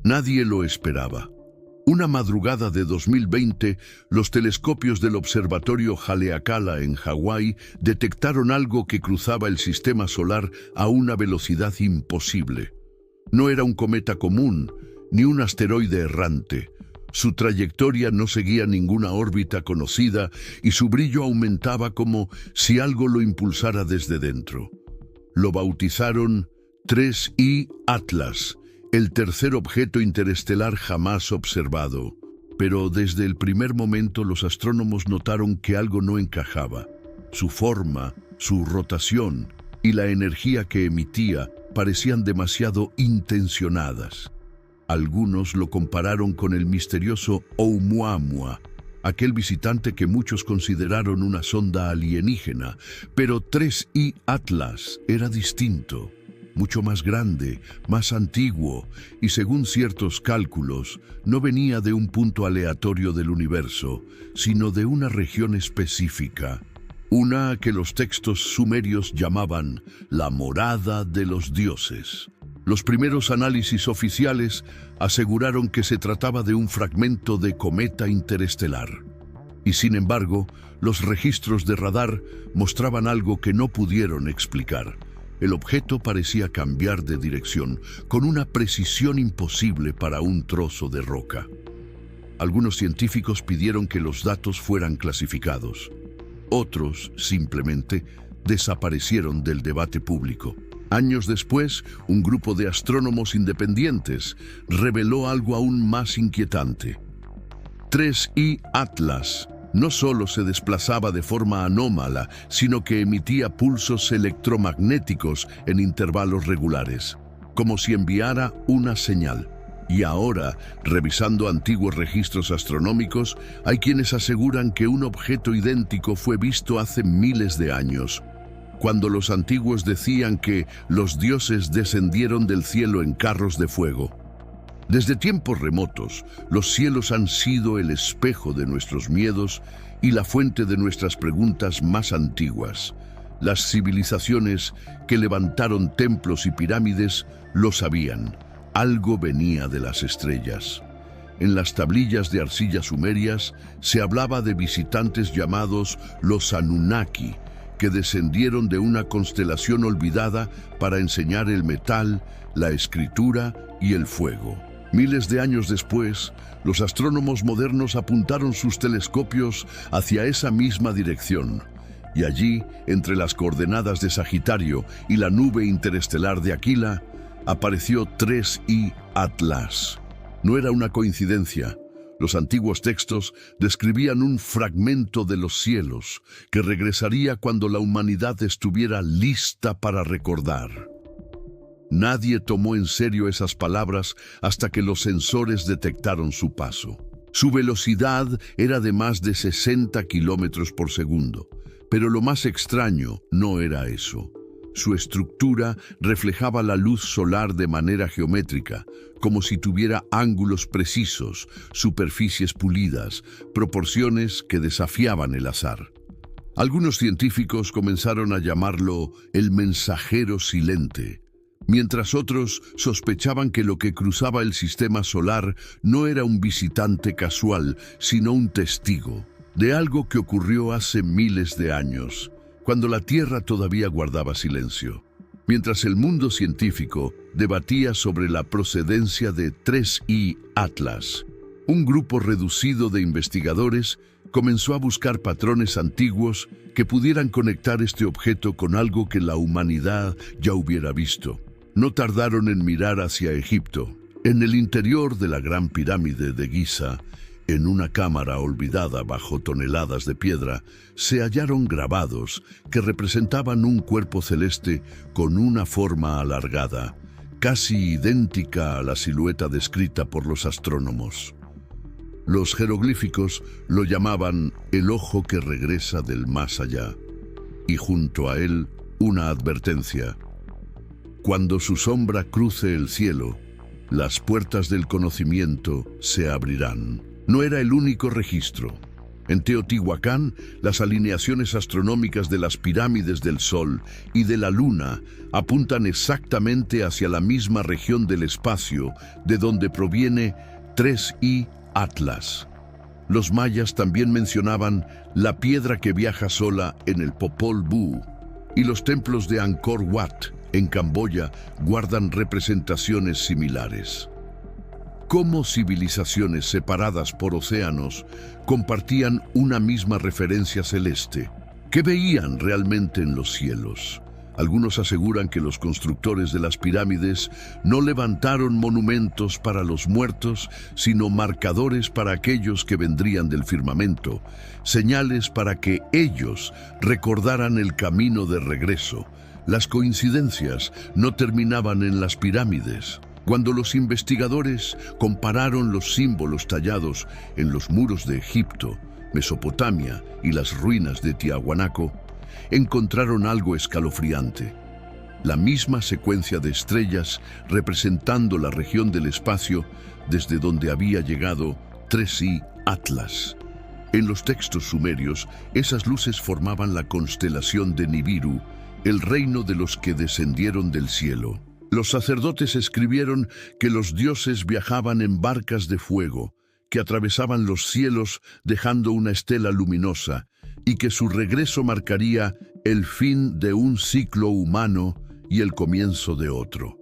Nadie lo esperaba. Una madrugada de 2020, los telescopios del observatorio Haleakala en Hawái detectaron algo que cruzaba el sistema solar a una velocidad imposible. No era un cometa común, ni un asteroide errante. Su trayectoria no seguía ninguna órbita conocida y su brillo aumentaba como si algo lo impulsara desde dentro. Lo bautizaron 3I Atlas, el tercer objeto interestelar jamás observado. Pero desde el primer momento los astrónomos notaron que algo no encajaba. Su forma, su rotación y la energía que emitía parecían demasiado intencionadas. Algunos lo compararon con el misterioso Oumuamua, aquel visitante que muchos consideraron una sonda alienígena, pero 3I Atlas era distinto. Mucho más grande, más antiguo, y según ciertos cálculos, no venía de un punto aleatorio del universo, sino de una región específica, una que los textos sumerios llamaban la morada de los dioses. Los primeros análisis oficiales aseguraron que se trataba de un fragmento de cometa interestelar. Y sin embargo, los registros de radar mostraban algo que no pudieron explicar. El objeto parecía cambiar de dirección con una precisión imposible para un trozo de roca. Algunos científicos pidieron que los datos fueran clasificados. Otros, simplemente, desaparecieron del debate público. Años después, un grupo de astrónomos independientes reveló algo aún más inquietante. 3I Atlas no solo se desplazaba de forma anómala, sino que emitía pulsos electromagnéticos en intervalos regulares, como si enviara una señal. Y ahora, revisando antiguos registros astronómicos, hay quienes aseguran que un objeto idéntico fue visto hace miles de años, cuando los antiguos decían que los dioses descendieron del cielo en carros de fuego. Desde tiempos remotos, los cielos han sido el espejo de nuestros miedos y la fuente de nuestras preguntas más antiguas. Las civilizaciones que levantaron templos y pirámides lo sabían. Algo venía de las estrellas. En las tablillas de arcilla sumerias se hablaba de visitantes llamados los Anunnaki, que descendieron de una constelación olvidada para enseñar el metal, la escritura y el fuego. Miles de años después, los astrónomos modernos apuntaron sus telescopios hacia esa misma dirección. Y allí, entre las coordenadas de Sagitario y la nube interestelar de Aquila, apareció 3I Atlas. No era una coincidencia. Los antiguos textos describían un fragmento de los cielos que regresaría cuando la humanidad estuviera lista para recordar. Nadie tomó en serio esas palabras hasta que los sensores detectaron su paso. Su velocidad era de más de 60 kilómetros por segundo, pero lo más extraño no era eso. Su estructura reflejaba la luz solar de manera geométrica, como si tuviera ángulos precisos, superficies pulidas, proporciones que desafiaban el azar. Algunos científicos comenzaron a llamarlo el mensajero silente, mientras otros sospechaban que lo que cruzaba el sistema solar no era un visitante casual, sino un testigo de algo que ocurrió hace miles de años, cuando la Tierra todavía guardaba silencio. Mientras el mundo científico debatía sobre la procedencia de 3I Atlas, un grupo reducido de investigadores comenzó a buscar patrones antiguos que pudieran conectar este objeto con algo que la humanidad ya hubiera visto. No tardaron en mirar hacia Egipto. En el interior de la Gran Pirámide de Giza, en una cámara olvidada bajo toneladas de piedra, se hallaron grabados que representaban un cuerpo celeste con una forma alargada, casi idéntica a la silueta descrita por los astrónomos. Los jeroglíficos lo llamaban el ojo que regresa del más allá, y junto a él una advertencia: cuando su sombra cruce el cielo, las puertas del conocimiento se abrirán. No era el único registro. En Teotihuacán, las alineaciones astronómicas de las pirámides del Sol y de la Luna apuntan exactamente hacia la misma región del espacio de donde proviene 3I Atlas. Los mayas también mencionaban la piedra que viaja sola en el Popol Vuh, y los templos de Angkor Wat, en Camboya, guardan representaciones similares. Cómo civilizaciones separadas por océanos compartían una misma referencia celeste. ¿Qué veían realmente en los cielos? Algunos aseguran que los constructores de las pirámides no levantaron monumentos para los muertos, sino marcadores para aquellos que vendrían del firmamento, señales para que ellos recordaran el camino de regreso. Las coincidencias no terminaban en las pirámides. Cuando los investigadores compararon los símbolos tallados en los muros de Egipto, Mesopotamia y las ruinas de Tiahuanaco, encontraron algo escalofriante. La misma secuencia de estrellas representando la región del espacio desde donde había llegado 3I Atlas. En los textos sumerios, esas luces formaban la constelación de Nibiru, el reino de los que descendieron del cielo. Los sacerdotes escribieron que los dioses viajaban en barcas de fuego, que atravesaban los cielos dejando una estela luminosa, y que su regreso marcaría el fin de un ciclo humano y el comienzo de otro.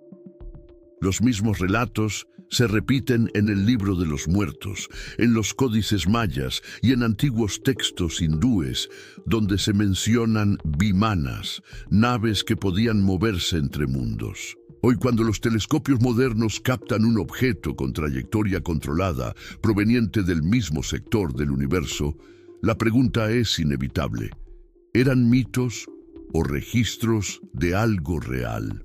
Los mismos relatos se repiten en el Libro de los Muertos, en los códices mayas y en antiguos textos hindúes, donde se mencionan vimanas, naves que podían moverse entre mundos. Hoy, cuando los telescopios modernos captan un objeto con trayectoria controlada proveniente del mismo sector del universo, la pregunta es inevitable: ¿eran mitos o registros de algo real?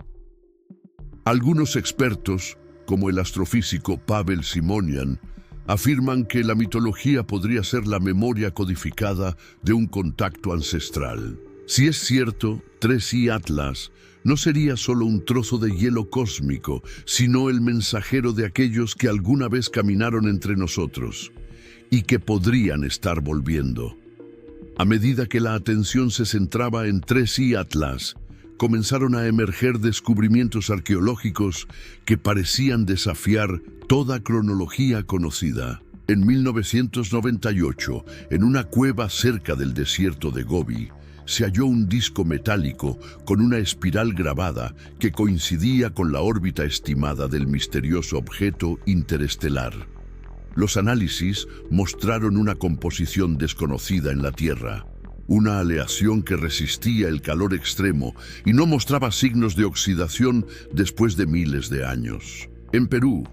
Algunos expertos, como el astrofísico Pavel Simonian, afirman que la mitología podría ser la memoria codificada de un contacto ancestral. Si es cierto, 3I Atlas no sería solo un trozo de hielo cósmico, sino el mensajero de aquellos que alguna vez caminaron entre nosotros y que podrían estar volviendo. A medida que la atención se centraba en 3I Atlas, comenzaron a emerger descubrimientos arqueológicos que parecían desafiar toda cronología conocida. En 1998, en una cueva cerca del desierto de Gobi, se halló un disco metálico con una espiral grabada que coincidía con la órbita estimada del misterioso objeto interestelar. Los análisis mostraron una composición desconocida en la Tierra, una aleación que resistía el calor extremo y no mostraba signos de oxidación después de miles de años. En Perú,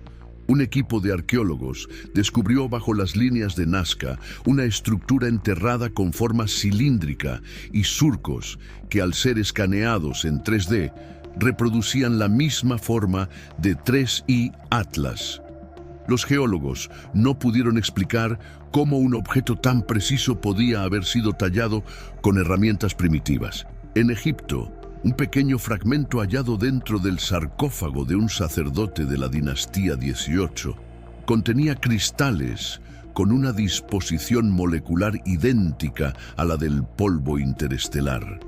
un equipo de arqueólogos descubrió bajo las líneas de Nazca una estructura enterrada con forma cilíndrica y surcos que, al ser escaneados en 3D, reproducían la misma forma de 3I Atlas. Los geólogos no pudieron explicar cómo un objeto tan preciso podía haber sido tallado con herramientas primitivas. En Egipto, un pequeño fragmento hallado dentro del sarcófago de un sacerdote de la dinastía XVIII contenía cristales con una disposición molecular idéntica a la del polvo interestelar.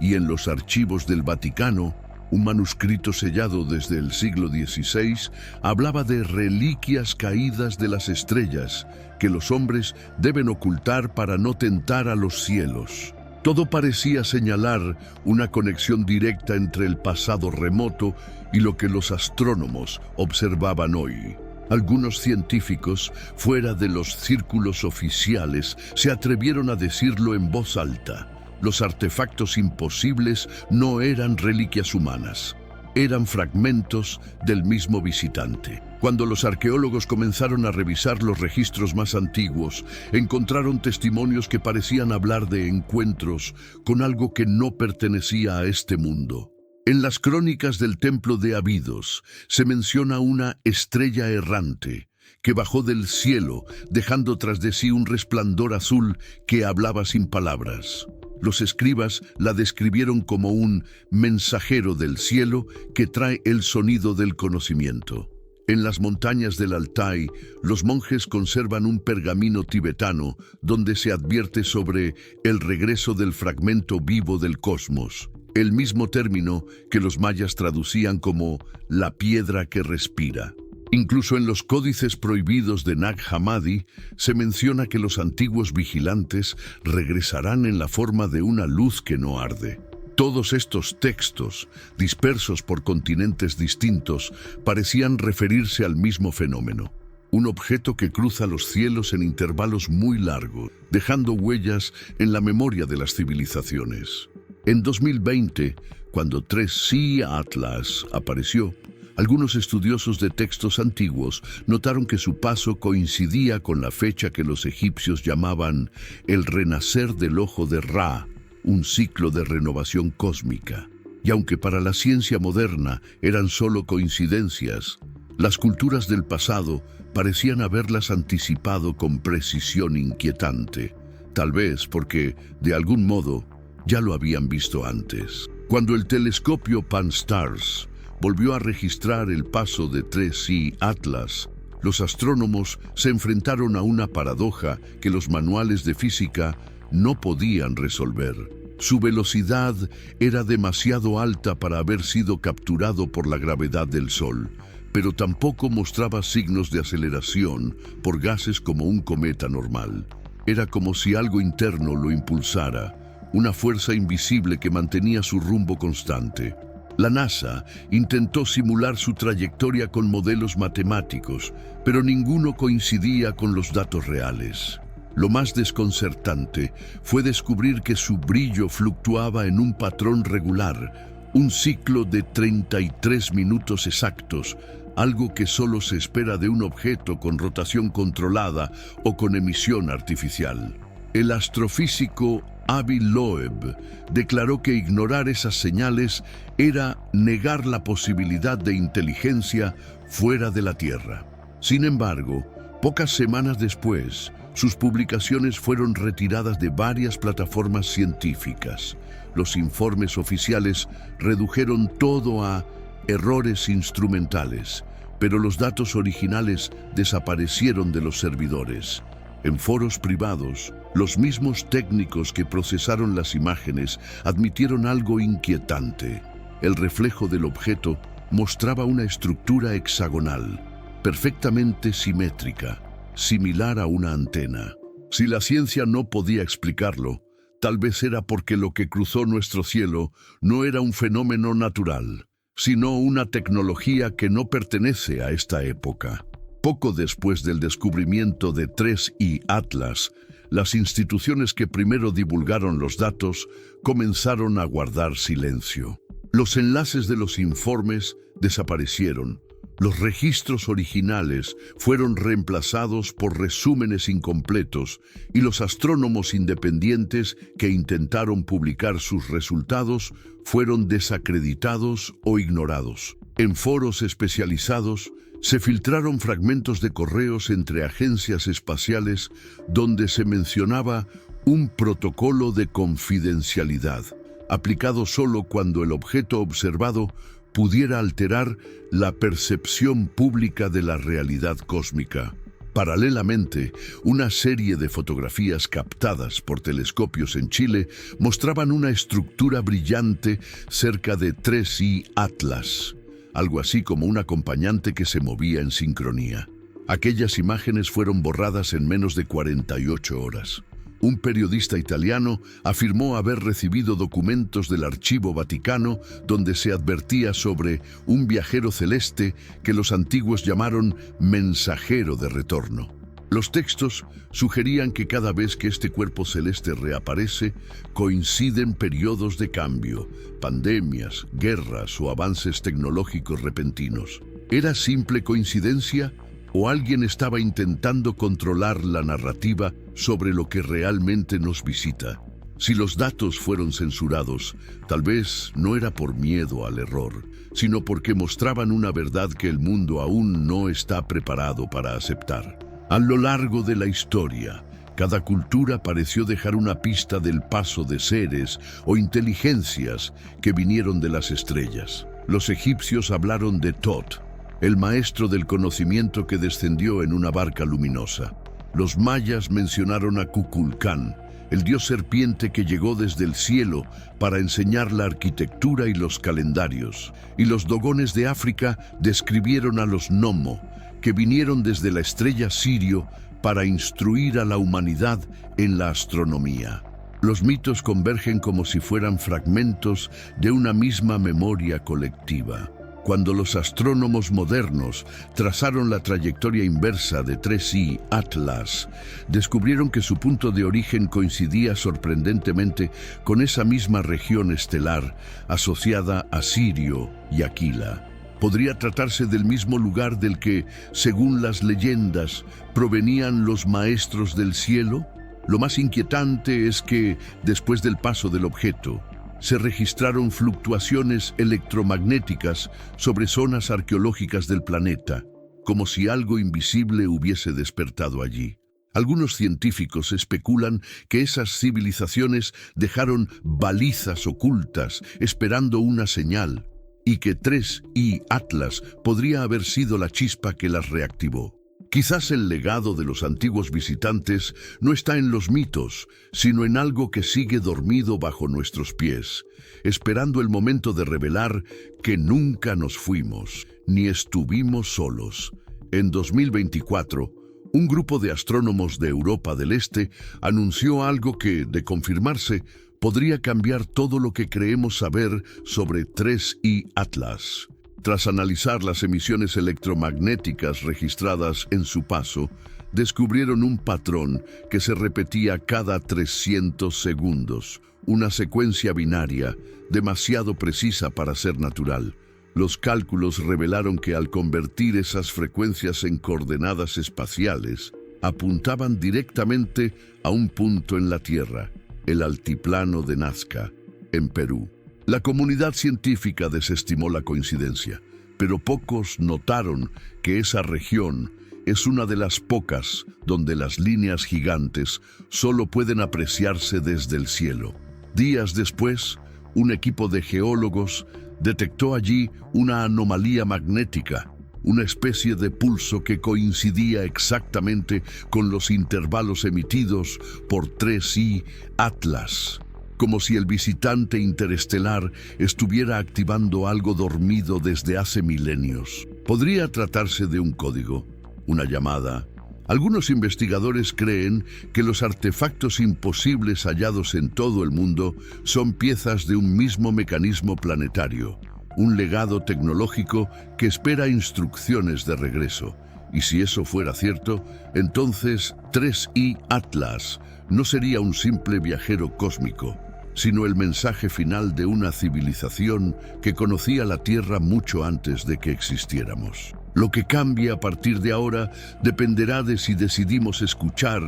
Y en los archivos del Vaticano, un manuscrito sellado desde el siglo XVI hablaba de reliquias caídas de las estrellas que los hombres deben ocultar para no tentar a los cielos. Todo parecía señalar una conexión directa entre el pasado remoto y lo que los astrónomos observaban hoy. Algunos científicos, fuera de los círculos oficiales, se atrevieron a decirlo en voz alta. Los artefactos imposibles no eran reliquias humanas, eran fragmentos del mismo visitante. Cuando los arqueólogos comenzaron a revisar los registros más antiguos, encontraron testimonios que parecían hablar de encuentros con algo que no pertenecía a este mundo. En las crónicas del templo de Abidos se menciona una estrella errante que bajó del cielo, dejando tras de sí un resplandor azul que hablaba sin palabras. Los escribas la describieron como un mensajero del cielo que trae el sonido del conocimiento. En las montañas del Altai, los monjes conservan un pergamino tibetano donde se advierte sobre el regreso del fragmento vivo del cosmos, el mismo término que los mayas traducían como la piedra que respira. Incluso en los códices prohibidos de Nag Hammadi se menciona que los antiguos vigilantes regresarán en la forma de una luz que no arde. Todos estos textos, dispersos por continentes distintos, parecían referirse al mismo fenómeno. Un objeto que cruza los cielos en intervalos muy largos, dejando huellas en la memoria de las civilizaciones. En 2020, cuando 3C Atlas apareció, algunos estudiosos de textos antiguos notaron que su paso coincidía con la fecha que los egipcios llamaban el renacer del ojo de Ra, un ciclo de renovación cósmica. Y aunque para la ciencia moderna eran solo coincidencias, las culturas del pasado parecían haberlas anticipado con precisión inquietante, tal vez porque, de algún modo, ya lo habían visto antes. Cuando el telescopio Pan-STARRS volvió a registrar el paso de 3C Atlas, los astrónomos se enfrentaron a una paradoja que los manuales de física no podían resolver. Su velocidad era demasiado alta para haber sido capturado por la gravedad del Sol, pero tampoco mostraba signos de aceleración por gases como un cometa normal. Era como si algo interno lo impulsara, una fuerza invisible que mantenía su rumbo constante. La NASA intentó simular su trayectoria con modelos matemáticos, pero ninguno coincidía con los datos reales. Lo más desconcertante fue descubrir que su brillo fluctuaba en un patrón regular, un ciclo de 33 minutos exactos, algo que solo se espera de un objeto con rotación controlada o con emisión artificial. El astrofísico Avi Loeb declaró que ignorar esas señales era negar la posibilidad de inteligencia fuera de la Tierra. Sin embargo, pocas semanas después, sus publicaciones fueron retiradas de varias plataformas científicas. Los informes oficiales redujeron todo a errores instrumentales, pero los datos originales desaparecieron de los servidores. En foros privados, los mismos técnicos que procesaron las imágenes admitieron algo inquietante. El reflejo del objeto mostraba una estructura hexagonal, perfectamente simétrica, similar a una antena. Si la ciencia no podía explicarlo, tal vez era porque lo que cruzó nuestro cielo no era un fenómeno natural, sino una tecnología que no pertenece a esta época. Poco después del descubrimiento de 3I Atlas, las instituciones que primero divulgaron los datos comenzaron a guardar silencio. Los enlaces de los informes desaparecieron. Los registros originales fueron reemplazados por resúmenes incompletos y los astrónomos independientes que intentaron publicar sus resultados fueron desacreditados o ignorados. En foros especializados, se filtraron fragmentos de correos entre agencias espaciales donde se mencionaba un protocolo de confidencialidad, aplicado solo cuando el objeto observado pudiera alterar la percepción pública de la realidad cósmica. Paralelamente, una serie de fotografías captadas por telescopios en Chile mostraban una estructura brillante cerca de 3I Atlas, algo así como un acompañante que se movía en sincronía. Aquellas imágenes fueron borradas en menos de 48 horas. Un periodista italiano afirmó haber recibido documentos del Archivo Vaticano donde se advertía sobre un viajero celeste que los antiguos llamaron mensajero de retorno. Los textos sugerían que cada vez que este cuerpo celeste reaparece, coinciden periodos de cambio, pandemias, guerras o avances tecnológicos repentinos. ¿Era simple coincidencia o alguien estaba intentando controlar la narrativa sobre lo que realmente nos visita? Si los datos fueron censurados, tal vez no era por miedo al error, sino porque mostraban una verdad que el mundo aún no está preparado para aceptar. A lo largo de la historia, cada cultura pareció dejar una pista del paso de seres o inteligencias que vinieron de las estrellas. Los egipcios hablaron de Tot, el maestro del conocimiento que descendió en una barca luminosa. Los mayas mencionaron a Kukulcán, el dios serpiente que llegó desde el cielo para enseñar la arquitectura y los calendarios. Y los dogones de África describieron a los Nomo, que vinieron desde la estrella Sirio para instruir a la humanidad en la astronomía. Los mitos convergen como si fueran fragmentos de una misma memoria colectiva. Cuando los astrónomos modernos trazaron la trayectoria inversa de 3I Atlas, descubrieron que su punto de origen coincidía sorprendentemente con esa misma región estelar asociada a Sirio y Aquila. ¿Podría tratarse del mismo lugar del que, según las leyendas, provenían los maestros del cielo? Lo más inquietante es que, después del paso del objeto, se registraron fluctuaciones electromagnéticas sobre zonas arqueológicas del planeta, como si algo invisible hubiese despertado allí. Algunos científicos especulan que esas civilizaciones dejaron balizas ocultas esperando una señal, y que 3I Atlas podría haber sido la chispa que las reactivó. Quizás el legado de los antiguos visitantes no está en los mitos, sino en algo que sigue dormido bajo nuestros pies, esperando el momento de revelar que nunca nos fuimos, ni estuvimos solos. En 2024, un grupo de astrónomos de Europa del Este anunció algo que, de confirmarse, podría cambiar todo lo que creemos saber sobre 3I Atlas. Tras analizar las emisiones electromagnéticas registradas en su paso, descubrieron un patrón que se repetía cada 300 segundos, una secuencia binaria demasiado precisa para ser natural. Los cálculos revelaron que al convertir esas frecuencias en coordenadas espaciales, apuntaban directamente a un punto en la Tierra, el altiplano de Nazca, en Perú. La comunidad científica desestimó la coincidencia, pero pocos notaron que esa región es una de las pocas donde las líneas gigantes solo pueden apreciarse desde el cielo. Días después, un equipo de geólogos detectó allí una anomalía magnética, una especie de pulso que coincidía exactamente con los intervalos emitidos por 3I Atlas, como si el visitante interestelar estuviera activando algo dormido desde hace milenios. Podría tratarse de un código, una llamada. Algunos investigadores creen que los artefactos imposibles hallados en todo el mundo son piezas de un mismo mecanismo planetario, un legado tecnológico que espera instrucciones de regreso. Y si eso fuera cierto, entonces 3I Atlas no sería un simple viajero cósmico, sino el mensaje final de una civilización que conocía la Tierra mucho antes de que existiéramos. Lo que cambie a partir de ahora dependerá de si decidimos escuchar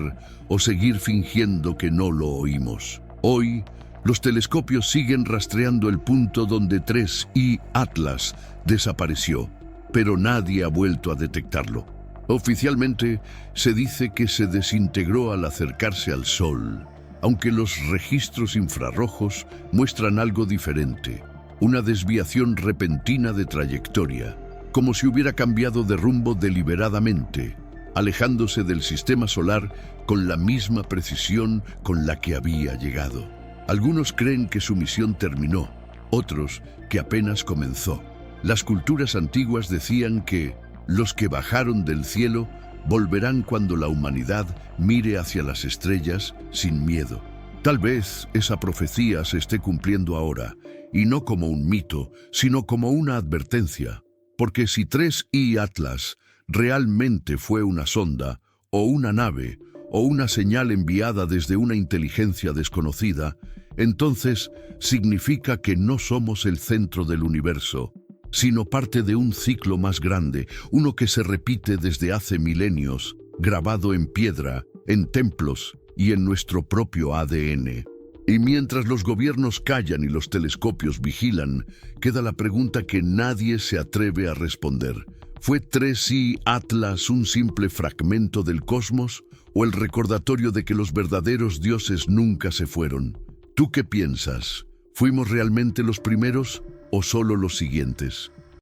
o seguir fingiendo que no lo oímos. Hoy, los telescopios siguen rastreando el punto donde 3I Atlas desapareció, pero nadie ha vuelto a detectarlo. Oficialmente, se dice que se desintegró al acercarse al Sol, aunque los registros infrarrojos muestran algo diferente, una desviación repentina de trayectoria, como si hubiera cambiado de rumbo deliberadamente, alejándose del sistema solar con la misma precisión con la que había llegado. Algunos creen que su misión terminó, otros que apenas comenzó. Las culturas antiguas decían que los que bajaron del cielo volverán cuando la humanidad mire hacia las estrellas sin miedo. Tal vez esa profecía se esté cumpliendo ahora, y no como un mito, sino como una advertencia. Porque si 3I Atlas realmente fue una sonda, o una nave, o una señal enviada desde una inteligencia desconocida, entonces significa que no somos el centro del universo, sino parte de un ciclo más grande, uno que se repite desde hace milenios, grabado en piedra, en templos y en nuestro propio ADN. Y mientras los gobiernos callan y los telescopios vigilan, queda la pregunta que nadie se atreve a responder. ¿Fue 3I Atlas un simple fragmento del cosmos o el recordatorio de que los verdaderos dioses nunca se fueron? ¿Tú qué piensas? ¿Fuimos realmente los primeros o solo los siguientes?